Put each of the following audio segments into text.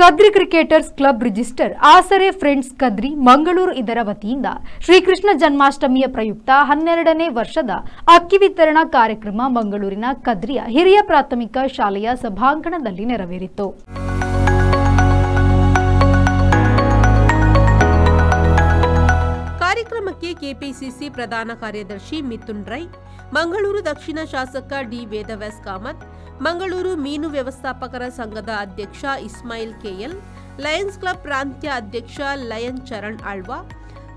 Kadri cricketers club register ಆಸರೆ friends Kadri Mangaluru ಇದರ ವತಿಯಿಂದ ಶ್ರೀಕೃಷ್ಣ ಜನ್ಮಾಷ್ಟಮಿಯ ಪ್ರಯುಕ್ತ 12ನೇ ವರ್ಷದ ಅಕ್ಕಿ ವಿತರಣಾ ಕಾರ್ಯಕ್ರಮ ಮಂಗಳೂರಿನ ಕದ್ರಿಯ ಹಿರಿಯ ಪ್ರಾಥಮಿಕ ಶಾಲೆಯ ಸಭಾಂಗಣದಲ್ಲಿ ನೆರವೇರಿತು. ಕಾರ್ಯಕ್ರಮಕ್ಕೆ ಕೆಪಿಸಿಸಿ ಪ್ರಧಾನ ಕಾರ್ಯದರ್ಶಿ ಮಿಥುನ್ ರೈ, ಮಂಗಳೂರು ದಕ್ಷಿಣ ಶಾಸಕ ಡಿ ವೇದವ್ಯಾಸ್ ಕಾಮತ್, ಮಂಗಳೂರು ಮೀನು ವ್ಯವಸ್ಥಾಪಕರ ಸಂಘದ ಅಧ್ಯಕ್ಷ ಇಸ್ಮಾಯಿಲ್ ಕೆಎಲ್, ಲಯನ್ಸ್ ಕ್ಲಬ್ ಪ್ರಾಂತ್ಯ ಅಧ್ಯಕ್ಷ Lion Charan Alva,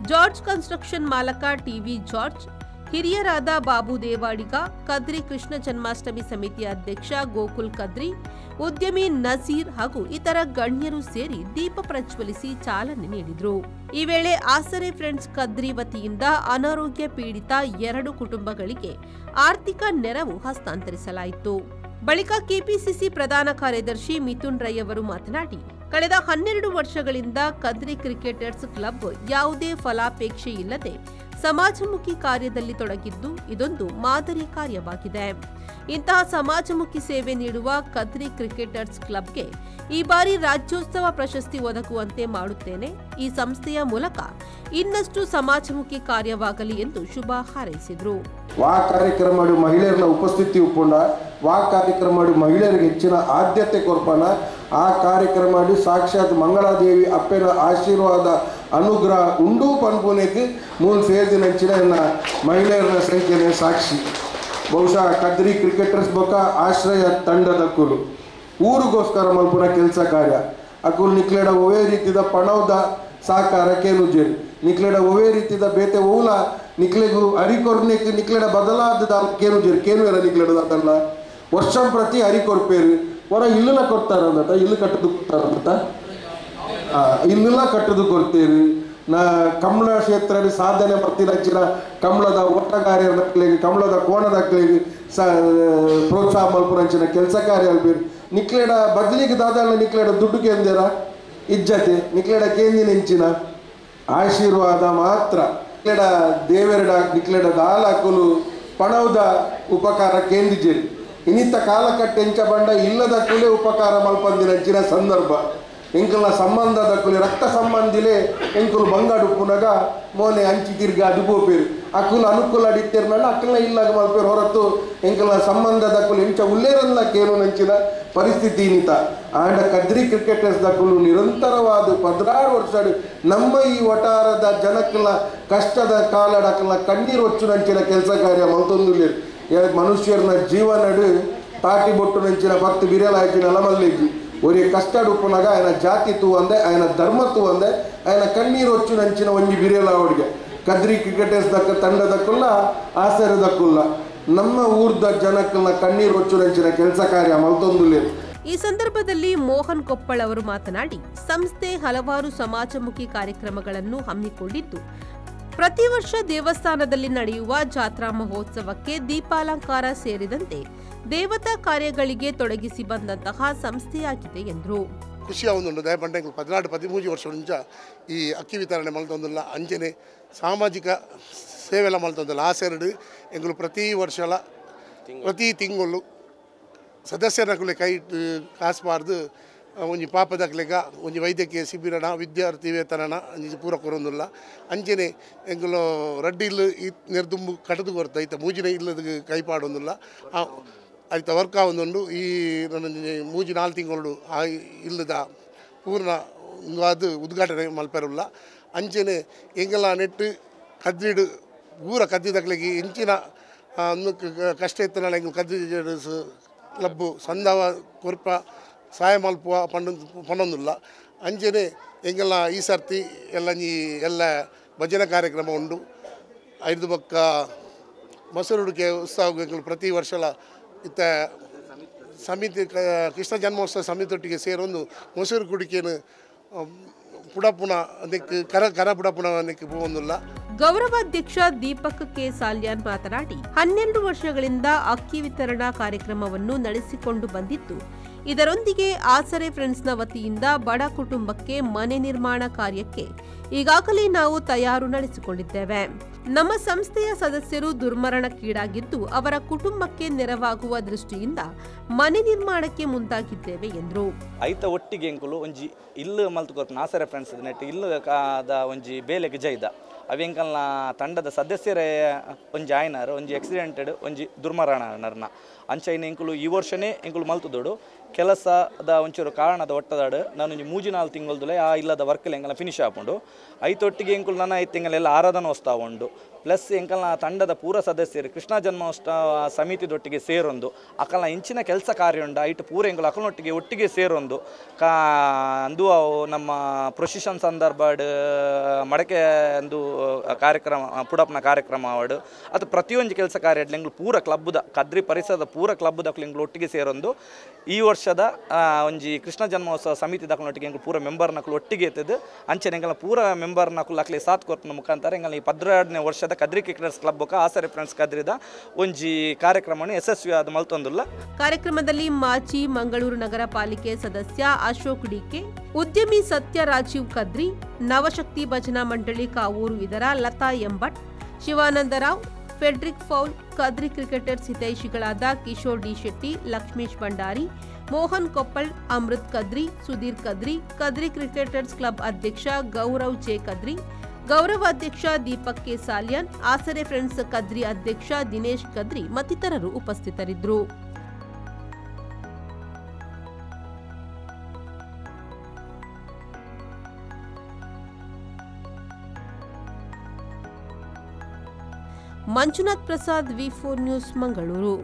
George construction ಮಾಲಕ ಟಿವಿ ಜಾರ್ಜ್, ಹಿರಿಯರಾದ ಬಾಬು ದೇವಾಡಿಗ, ಕದ್ರಿ ಕೃಷ್ಣ ಜನ್ಮಾಷ್ಟಮಿ ಸಮಿತಿಯ ಅಧ್ಯಕ್ಷ ಗೋಕುಲ್ ಕದ್ರಿ, ಉದ್ಯಮಿ ನಜೀರ್ ಹಾಗೂ ಇತರ ಗಣ್ಯರು ಸೇರಿ ದೀಪ ಪ್ರಜ್ವಲಿಸಿ ಚಾಲನೆ ನೀಡಿದರು. ಈ ವೇಳೆ ಆಸರೆ ಫ್ರೆಂಡ್ಸ್ ಕದ್ರಿ ವತಿಯಿಂದ ಅನಾರೋಗ್ಯ ಪೀಡಿತ 2 ಕುಟುಂಬಗಳಿಗೆ ಆರ್ಥಿಕ ನೆರವು ಹಸ್ತಾಂತರಿಸಲಾಯಿತು. ಬಳಿಕ ಕೆಪಿಸಿಸಿ ಪ್ರಧಾನ ಕಾರ್ಯದರ್ಶಿ ಮಿಥುನ್ ರೈ ಅವರು ಮಾತನಾಡಿ, ಕಳೆದ 12 ವರ್ಷಗಳಿಂದ ಕದ್ರಿ ಕ್ರಿಕೆಟರ್ಸ್ ಕ್ಲಬ್ ಯಾವುದೇ ಫಲಾಪೇಕ್ಷೆ ಇಲ್ಲದೆ ಸಮಾಜಮುಖಿ ಕಾರ್ಯದಲ್ಲಿ ತೊಡಗಿದ್ದು ಇದೊಂದು ಮಾದರಿ ಕಾರ್ಯವಾಗಿದೆ. ಇಂತಹ ಸಮಾಜಮುಖಿ ಸೇವೆ ನೀಡುವ ಕದ್ರಿ ಕ್ರಿಕೆಟರ್ಸ್ ಕ್ಲಬ್ಗೆ ಈ ಬಾರಿ ರಾಜ್ಯೋತ್ಸವ ಪ್ರಶಸ್ತಿ ಒದಗುವಂತೆ ಮಾಡುತ್ತೇನೆ. ಈ ಸಂಸ್ಥೆಯ ಮೂಲಕ ಇನ್ನಷ್ಟು ಸಮಾಜಮುಖಿ ಕಾರ್ಯವಾಗಲಿ ಎಂದು ಶುಭ ಹಾರೈಸಿದರು. ವಾ ಕಾರ್ಯಕ್ರಮ ಮಾಡಿ ಮಹಿಳೆಯರ ಉಪಸ್ಥಿತಿ ಉಪ್ಪುಂಡ ವಾ ಕಾರ್ಯಕ್ರಮ ಮಾಡಿ ಮಹಿಳೆಯರಿಗೆ ಹೆಚ್ಚಿನ ಆದ್ಯತೆ ಕೊರ್ಪಣ ಆ ಕಾರ್ಯಕ್ರಮ ಮಾಡಿ ಸಾಕ್ಷಾತ್ ಮಂಗಳಾದೇವಿ ಅಪ್ಪನ ಆಶೀರ್ವಾದ ಅನುಗ್ರಹ ಉಂಡು ಪನ್ಪುನೆಗೆ ಮೂಲ್ ಸೇರಿದ ಹೆಚ್ಚಿನ ಮಹಿಳೆಯರ ಸಂಖ್ಯೆನೇ ಸಾಕ್ಷಿ. ಬಹುಶಃ ಕದ್ರಿ ಕ್ರಿಕೆಟರ್ಸ್ ಬೊಕ್ಕ ಆಶ್ರಯ ತಂಡದ ಕುಲು ಊರಿಗೋಸ್ಕರ ಮಲ್ಪುನ ಕೆಲಸ ಕಾರ್ಯ ಅಕುಲು ನಿಕ್ಲೆಡ ಒವೇ ರೀತಿದ ಪಣವದ ಸಹಕಾರ ಕೇನುಜೇರಿ ನಿಕ್ಲೆಡ ಒವೇ ರೀತಿದ ಬೇತೆ ಓಲ ನಿಕ್ಲೆಗೂ ಅರಿಕೊರ್ನೆಕ್ ನಿಕ್ಲೆಡ ಬದಲಾದ ಕೇನುಜೇರಿ ಕೇನುವೆರ ನಿಕ್ಲೆಡದಲ್ಲ ವರ್ಷ ಪ್ರತಿ ಅರಿಕೊರ್ಪೇರು ಹೊರ ಇಲ್ಲನ ಕೊಡ್ತಾರಂದಟ ಇಲ್ಲಿ ಕಟ್ಟದು ಕೊಡ್ತಾರಂದಟ ಇಲ್ಲೆಲ್ಲ ಕಟ್ಟದು ಕೊಡ್ತೇರಿ ನಾ ಕಮಲ ಕ್ಷೇತ್ರ ಸಾಧನೆ ಬರ್ತಿನ ಕಮಲದ ಓಟಗಾರ್ಯರಿಗೆ ಕಮಲದ ಕೋಣದಕ್ಕಳಿಗೆ ಪ್ರೋತ್ಸಾಹ ಮಲ್ಪುರಂಚಿನ ಕೆಲಸ ಕಾರ್ಯ ಅಲ್ಬೇರು ನಿಕ್ಲೆಡ ಬದಲಿಗೆ ದಾದಲ್ಲ ನಿಕ್ಲೆಡ ದುಡ್ಡು ಕೇಂದ್ರ ಇಜ್ಜತೆ ನಿಕ್ಲೆಡ ಕೇಂದಿ ನೆಂಚಿನ ಆಶೀರ್ವಾದ ಮಾತ್ರ ನಿಕ್ಲೆಡ ದೇವೆರಡ ನಿಕ್ಲೆಡ ದಾಲಕುಲು ಪಣವದ ಉಪಕಾರ ಕೇಂದಿಜೇರಿ ಇನ್ನಿತ್ತ ಕಾಲಕಟ್ಟೆ ಎಂಚ ಬಂಡ ಇಲ್ಲದ ಕುಲೆ ಉಪಕಾರ ಮಲ್ಪಂದಿನಂಚಿನ ಸಂದರ್ಭ ಎಂಕಲ್ನ ಸಂಬಂಧದ ಕುಲೆ ರಕ್ತ ಸಂಬಂಧಿಲೆ ಎಂಕುಲು ಬಂಗಾಡು ಪುನಗ ಮೋನೆ ಅಂಚಿ ತಿರ್ಗಿ ಅದು ಬೋಪೇರು ಅಕ್ಕುಲು ಅನುಕೂಲ ಅಡಿತ್ತೇರ್ನಲ್ಲ ಅಕ್ಕಲ್ನ ಇಲ್ಲಾಗ ಮಲ್ಪೇರು ಹೊರತು ಎಂಕಲ್ನ ಸಂಬಂಧದ ಕುಲು ಎಂಚ ಉಲ್ಲೇರಲ್ಲ ಕೇನು ನಂಚಿನ ಪರಿಸ್ಥಿತಿ ಇನ್ನಿತ ಆಂಡ ಕದ್ರಿ ಕ್ರಿಕೆಟರ್ಸ್ ದಕ್ಕಲು ನಿರಂತರವಾದ 16 ವರ್ಷ ನಮ್ಮ ಈ ವಟಾರದ ಜನಕ್ಕಲ ಕಷ್ಟದ ಕಾಲಡಕ್ಕಲ ಕಣ್ಣೀರು ಹೊಚ್ಚು ನಂಚಿನ ಕೆಲಸ ಕಾರ್ಯ ಮಲ್ತೊಂದುಲ್ಲೇರು ಮನುಷ್ಯರನ್ನ ಜೀವನಡು ತಾಟಿ ಬೊಟ್ಟು ನಂಚಿನ ಭಕ್ತಿ ಬಿರಿಯಲಾಯ್ಚಿನ ಅಲಮಲ್ಲಿಜ್ಜಿ ಒರೇ ಕಷ್ಟ ಉಪ್ಪುನಾಗ ఆయన ಜಾತಿ ತೂ ಅಂದೆ ఆయన ಧರ್ಮ ತೂ ಅಂದೆ ఆయన ಕಣ್ಣೀರು ಹೊಚ್ಚು ನಂಚಿನ ಒಂಜಿ ಬಿರಿಯಲ ಅವಡಿಗೆ ಕದ್ರಿ ಕ್ರಿಕೆಟರ್ಸ್ ದಕ್ಕ ತಂಡದಕ್ಕಲ್ಲ ಆಸರದಕ್ಕಲ್ಲ ನಮ್ಮ ಊರ್ದ ಜನಕ್ಕಲ್ಲ ಕಣ್ಣೀರು ಹೊಚ್ಚು ನಂಚಿನ ಕೆಲಸ ಕಾರ್ಯ ಮಲ್ತೊಂದುಲ್ಲೇರು. ಈ ಸಂದರ್ಭದಲ್ಲಿ ಮೋಹನ್ ಕೊಪ್ಪಳ್ ಅವರು ಮಾತನಾಡಿ, ಸಂಸ್ಥೆ ಹಲವಾರು ಸಮಾಜಮುಖಿ ಕಾರ್ಯಕ್ರಮಗಳನ್ನು ಹಮ್ಮಿಕೊಂಡಿದ್ದು ಪ್ರತಿ ವರ್ಷ ದೇವಸ್ಥಾನದಲ್ಲಿ ನಡೆಯುವ ಜಾತ್ರಾ ಮಹೋತ್ಸವಕ್ಕೆ ದೀಪಾಲಂಕಾರ ಸೇರಿದಂತೆ ದೇವತಾ ಕಾರ್ಯಗಳಿಗೆ ತೊಡಗಿಸಿ ಬಂದಂತಹ ಸಂಸ್ಥೆಯಾಗಿದೆ ಎಂದರು. ಖುಷಿ ಆಗುಂಡು ದಯಪಂಡ 14-13 ವರ್ಷ ಮುಂಚ ಈ ಅಕ್ಕಿ ವಿತರಣೆ ಮಲ್ತೊಂದಿಲ್ಲ ಅಂಚನೆ ಸಾಮಾಜಿಕ ಸೇವೆಲ್ಲ ಮಲ್ತೊಂದಿಲ್ಲ ಆಸೆರಡು ಎಂಗಳು ಪ್ರತಿ ವರ್ಷಲ ಪ್ರತಿ ತಿಂಗಳು ಸದಸ್ಯರ ಕೈ ಕಾಸ್ಬಾರ್ದು ಒಂಜಿ ಪಾಪದಕ್ಲೆಗ ಒಂಜಿ ವೈದ್ಯಕೀಯ ಶಿಬಿರನ ವಿದ್ಯಾರ್ಥಿ ವೇತನನ ಒಂಜಿ ಪೂರ ಕೊರೊಂದುಲ್ಲ ಅಂಚನೆ ಎಂಗಳು ರಡ್ಡಿ ಇಲ್ಲು ನೆರ್ದುಂಬು ಕಟದು ಕೊರ್ತ ಐತ ಮೂಜಿನ ಇಲ್ಲದ ಕೈಪಾಡೊಂದುಲ್ಲ ಐತ ವರ್ಕ್ ಆವೊಂದುಂಡು ಈ ನನ್ನ ಮೂಜಿ 4 ತಿಂಗಳು ಆ ಇಲ್ಲದ ಪೂರ್ಣ ಅದು ಉದ್ಘಾಟನೆ ಮಲ್ಪೆರುಲ್ಲ ಅಂಚನೆ ಎಂಗೆಲ್ಲ ನೆಟ್ಟು ಕದ್ರಿಡು ಪೂರ ಕದ್ದಿದಕ್ಲೆಗೆ ಹೆಂಚಿನ ಕಷ್ಟ ಇತ್ತನ ಎಂಗೆ ಕದ್ರಿ ಕ್ಲಬ್ಬು ಸಂದವ ಕೊರ್ಪ ಸಹಾಯ ಮಲ್ಪುವ ಪಂಡೊಂದುಲ್ಲ ಅಂಚನೆ ಎಂಗೆಲ್ಲ ಈ ಸರ್ತಿ ಎಲ್ಲ ಭಜನೆ ಕಾರ್ಯಕ್ರಮ ಉಂಡು 5 ಬೊಕ್ಕ ಮೊಸರುಡಿಕೆ ಉತ್ಸವ ಎಂಗಳು ಪ್ರತಿ ವರ್ಷಲ ಇತ್ತ ಸಮಿತಿ ಕೃಷ್ಣ ಜನ್ಮೋತ್ಸವ ಸಮಿತಿಯೊಟ್ಟಿಗೆ ಸೇರೊಂದು ಮೊಸರು ಕುಡಿಕೆನು ಪುಡಪುಣ ಅದಕ್ಕೆ ಕರ ಪುಡಪುಣ ಅದಕ್ಕೆ ಹೋಗೊಂದಿಲ್ಲ. ಗೌರವಾಧ್ಯಕ್ಷ ದೀಪಕ್ ಕೆ ಸಾಲ್ಯಾನ್ ಮಾತನಾಡಿ, 12 ವರ್ಷಗಳಿಂದ ಅಕ್ಕಿ ವಿತರಣಾ ಕಾರ್ಯಕ್ರಮವನ್ನು ನಡೆಸಿಕೊಂಡು ಬಂದಿದ್ದು ಇದರೊಂದಿಗೆ ಆಸರೆ ಫ್ರೆಂಡ್ಸ್ನ ವತಿಯಿಂದ ಬಡ ಕುಟುಂಬಕ್ಕೆ ಮನೆ ನಿರ್ಮಾಣ ಕಾರ್ಯಕ್ಕೆ ಈಗಾಗಲೇ ನಾವು ತಯಾರು ನಡೆಸಿಕೊಂಡಿದ್ದೇವೆ. ನಮ್ಮ ಸಂಸ್ಥೆಯ ಸದಸ್ಯರು ದುರ್ಮರಣಕ್ಕೀಡಾಗಿದ್ದು ಅವರ ಕುಟುಂಬಕ್ಕೆ ನೆರವಾಗುವ ದೃಷ್ಟಿಯಿಂದ ಮನೆ ನಿರ್ಮಾಣಕ್ಕೆ ಮುಂದಾಗಿದ್ದೇವೆ ಎಂದರು. ಐತ ಒಟ್ಟಿಗೆ ಎಂಕುಲು ಒಂಜಿ ಇಲ್ಲು ಮಲ್ತು ಆಸರೆ ಫ್ರೆಂಡ್ಸ್ ನೆಟ್ ಇಲ್ಲು ಒಂಜಿ ಬೇಲೆಗೆ ಜೈದ ಅವೆಂಕಲ್ನ ತಂಡದ ಸದಸ್ಯರೇ ಒಂಜಿ ಆಯ್ನಾರು ಒಂಜಿ ಆಕ್ಸಿಡೆಂಟೆಡ್ ಒಂಜಿ ದುರ್ಮರಣರ್ನ ಅಂಚೈನ ಎಂಕುಲು ಈ ವರ್ಷನೇ ಎಂಕುಲು ಮಲ್ತುದೋಡು ಕೆಲಸದ ಒಂಚೂರು ಕಾರಣದ ಒಟ್ಟದಾಡು ನಾನು 3-4 ತಿಂಗಳದಲ್ಲೇ ಆ ಇಲ್ಲದ ವರ್ಕಲ್ಲಿ ಎಂಕಲ್ನ ಫಿನಿಶ್ ಆಪುಂಡು ಐತೊಟ್ಟಿಗೆ ಎಂಕುಲು ನನ್ನ 5 ತಿಂಗಳೆಲ್ಲ ಆರಾಧನೆ ವಸ್ತಾ ಉಂಡು ಪ್ಲಸ್ ಎಂಕಲ್ನ ತಂಡದ ಪೂರ ಸದಸ್ಯರು ಕೃಷ್ಣ ಜನ್ಮಾಷ್ಟಮ ಸಮಿತಿದೊಟ್ಟಿಗೆ ಸೇರೊಂದು ಅಕಲ್ನ ಇಂಚಿನ ಕೆಲಸ ಕಾರ್ಯ ಉಂಡು ಐಟು ಪೂರ ಎಂಕುಲು ಅಕಲ್ನೊಟ್ಟಿಗೆ ಒಟ್ಟಿಗೆ ಸೇರೊಂದು ಅಂದು ನಮ್ಮ ಪ್ರೊಸಿಷನ್ ಸಂದರ್ಭ ಮಡಕೆ ಅಂದು ಕಾರ್ಯಕ್ರಮ ಪುಡಪ್ನ ಕಾರ್ಯಕ್ರಮ ಆವಡು ಅದು ಪ್ರತಿಯೊಂದು ಕೆಲಸ ಕಾರ್ಯ ಎಂಗ್ಲು ಪೂರ ಕ್ಲಬ್ದ ಕದ್ರಿ ಪರಿಸರದ ಪೂರ ಕ್ಲಬ್ದ ಎಂಗ್ಲು ಒಟ್ಟಿಗೆ ಸೇರೊಂದು ಈ ವರ್ಷದ ಒಂಜಿ ಕೃಷ್ಣ ಜನ್ಮೋತ್ಸವ ಸಮಿತಿ ದಕ್ಲೊಟ್ಟಿಗೆ ಎಂಗ್ಲು ಪೂರ ಮೆಂಬರ್ ನಕಲು ಒಟ್ಟಿಗೆ ಎತ್ತದು ಅಂಚನೆ ಎಂಗಲ ಪೂರ ಮೆಂಬರ್ ನಕಲು ಅಕ್ಲಿ ಸಾಥ್ ಕೊರ್ಪನ ಮುಖಾಂತರ ಎಂಗಲ ಈ 12ನೇ ವರ್ಷದ ಕದ್ರಿ ಕ್ರಿಕೆಟರ್ಸ್ ಕ್ಲಬ್ ಬೊಕ ಆಸರೆ ಫ್ರೆಂಡ್ಸ್ ಕದ್ರಿದ ಒಂಜಿ ಕಾರ್ಯಕ್ರಮವನ್ನು ಯಶಸ್ವಿಯಾದ ಮಲ್ತೊಂದುಲ್ಲ. ಕಾರ್ಯಕ್ರಮದಲ್ಲಿ ಮಾಜಿ ಮಂಗಳೂರು ನಗರ ಪಾಲಿಕೆ ಸದಸ್ಯ ಅಶೋಕ್ ಡಿಕೆ, ಉದ್ಯಮಿ ಸತ್ಯ ರಾಜೀವ್ ಕದ್ರಿ, ನವಶಕ್ತಿ ಭಜನಾ ಮಂಡಳಿ ಕಾವೂರು ಇದರ Latha Embat, Shivanandarao, Frederick Fowl, Kadri cricketers ಹಿತೈಷಿಗಳಾದ Kishore D Shetty, Lakshmish Bhandari, Mohan Koppal, Amrit Kadri, Sudhir Kadri, Kadri cricketers club ಅಧ್ಯಕ್ಷ ಗೌರವ್ ಜೆ ಕದ್ರಿ, ಗೌರವ ಅಧ್ಯಕ್ಷ ದೀಪಕ್ ಕೆ ಸಾಲ್ಯಾನ್, ಆಸರೆ ಫ್ರೆಂಡ್ಸ್ ಕದ್ರಿ ಅಧ್ಯಕ್ಷ ದಿನೇಶ್ ಕದ್ರಿ ಮತ್ತಿತರರು ಉಪಸ್ಥಿತರಿದ್ದರು. ಮಂಜುನಾಥ್ ಪ್ರಸಾದ್, ವಿ4 ನ್ಯೂಸ್, ಮಂಗಳೂರು.